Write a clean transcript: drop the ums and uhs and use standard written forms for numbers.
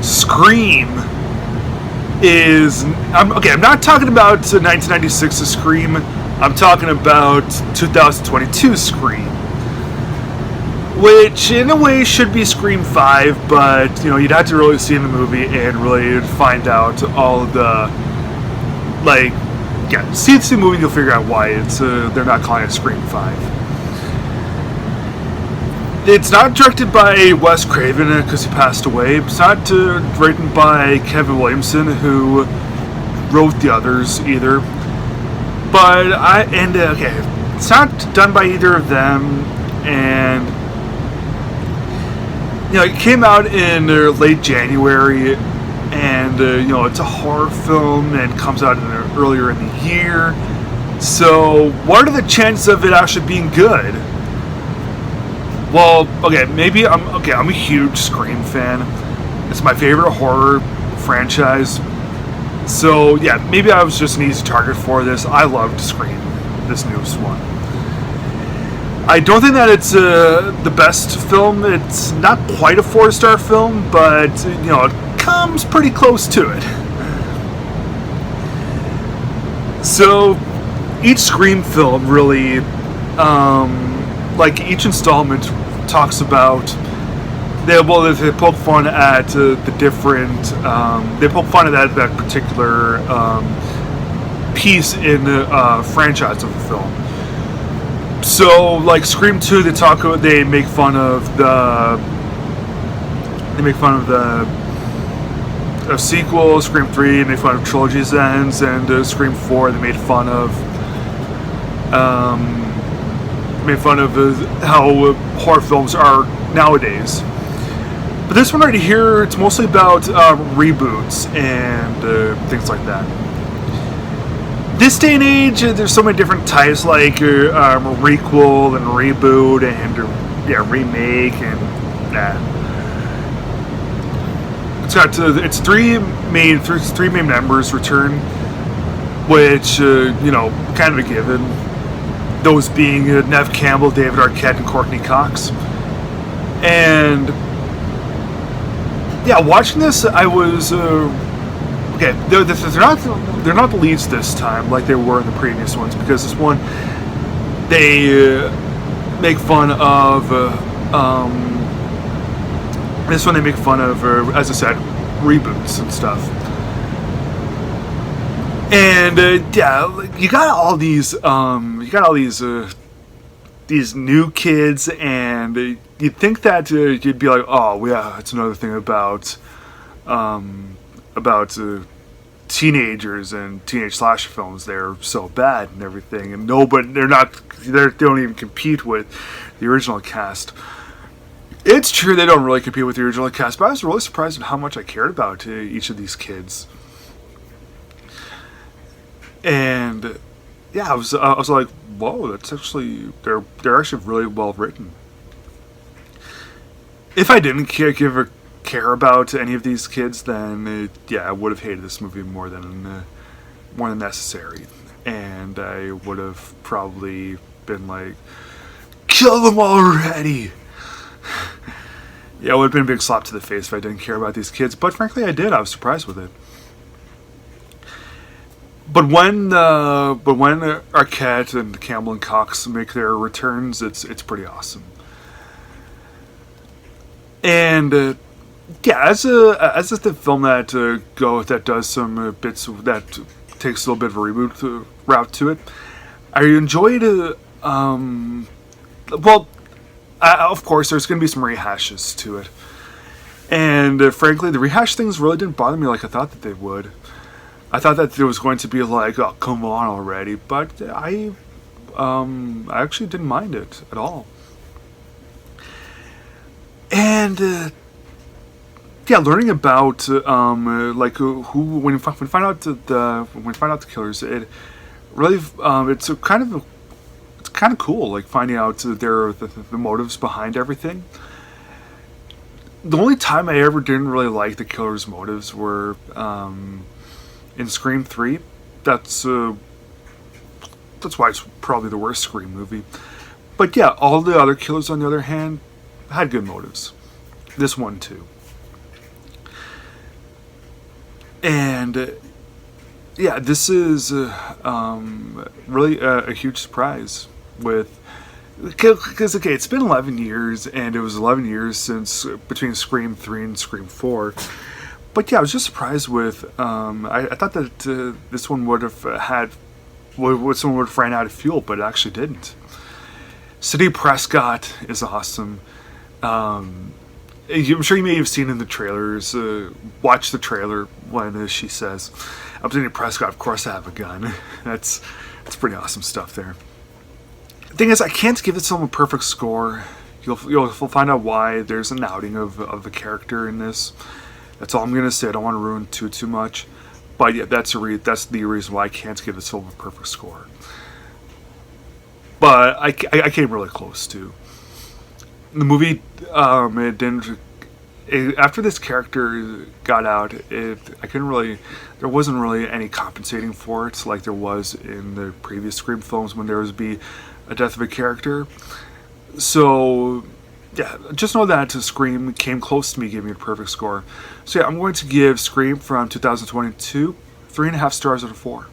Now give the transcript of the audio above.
Scream is... I'm not talking about 1996's Scream. I'm talking about 2022 Scream. Which, in a way, should be Scream 5, but, you'd have to really see in the movie and really find out all the... see the movie and you'll figure out why they're not calling it Scream 5. It's not directed by Wes Craven because he passed away. It's not written by Kevin Williamson, who wrote the others either. But it's not done by either of them, and it came out in late January, and it's a horror film and comes out earlier in the year. So, what are the chances of it actually being good? Well, maybe I'm a huge Scream fan. It's my favorite horror franchise. So, yeah, maybe I was just an easy target for this. I loved Scream, this newest one. I don't think that it's the best film. It's not quite a 4-star film, but, it comes pretty close to it. So, each Scream film really, each installment talks about... They poke fun at the different... they poke fun at that particular piece in the franchise of the film. So, Scream 2, they make fun of the sequel. Scream 3, they make fun of trilogy's ends, and Scream 4, they made fun of how horror films are nowadays. But this one right here, it's mostly about reboots and things like that. This day and age, there's so many different types, like requel and reboot and remake and that. It's three main members return, which kind of a given. Those being Neve Campbell, David Arquette, and Courtney Cox. And watching this, I was they're not the leads this time like they were in the previous ones, because this one they make fun of as I said, reboots and stuff. And you got all these these new kids, and you'd think that you'd be like, oh yeah, it's another thing about teenagers and teenage slasher films. They're so bad and everything, and they don't even compete with the original cast. It's true they don't really compete with the original cast, but I was really surprised at how much I cared about each of these kids. And I was like, whoa, that's actually they're actually really well written. If I didn't care about any of these kids, then I would have hated this movie more than necessary, and I would have probably been like, kill them already. It would have been a big slap to the face if I didn't care about these kids. But frankly, I did. I was surprised with it. But when Arquette and Campbell and Cox make their returns, it's pretty awesome. And as the film that does some bits that takes a little bit of a reboot route to it, I enjoyed. Of course, there's going to be some rehashes to it, and frankly, the rehash things really didn't bother me like I thought that they would. I thought that there was going to be like, oh, come on already, but I actually didn't mind it at all. And learning about when we find out the killers, it really it's kind of cool, like finding out the motives behind everything. The only time I ever didn't really like the killer's motives were in Scream 3. That's why it's probably the worst Scream movie. But all the other killers, on the other hand, had good motives. This one too. And yeah, this is really a huge surprise with. Because okay, it's been 11 years, and it was 11 years since between Scream 3 and Scream 4. But yeah, I was just surprised with. I thought that this one would have had, someone would have ran out of fuel, but it actually didn't. Sidney Prescott is awesome. I'm sure you may have seen in the trailers. Watch the trailer when she says, "I'm Sidney Prescott. Of course, I have a gun." That's pretty awesome stuff there. The thing is, I can't give this film a perfect score. You'll find out why. There's an outing of the character in this. That's all I'm gonna say. I don't want to ruin too much, but yeah, that's the reason why I can't give this film a perfect score. But I came really close to the movie. It didn't. After this character got out, I couldn't really. There wasn't really any compensating for it, like there was in the previous Scream films when there was be a death of a character. So yeah, just know that Scream came close to me giving me a perfect score. So yeah, I'm going to give Scream from 2022 3.5 stars out of 4.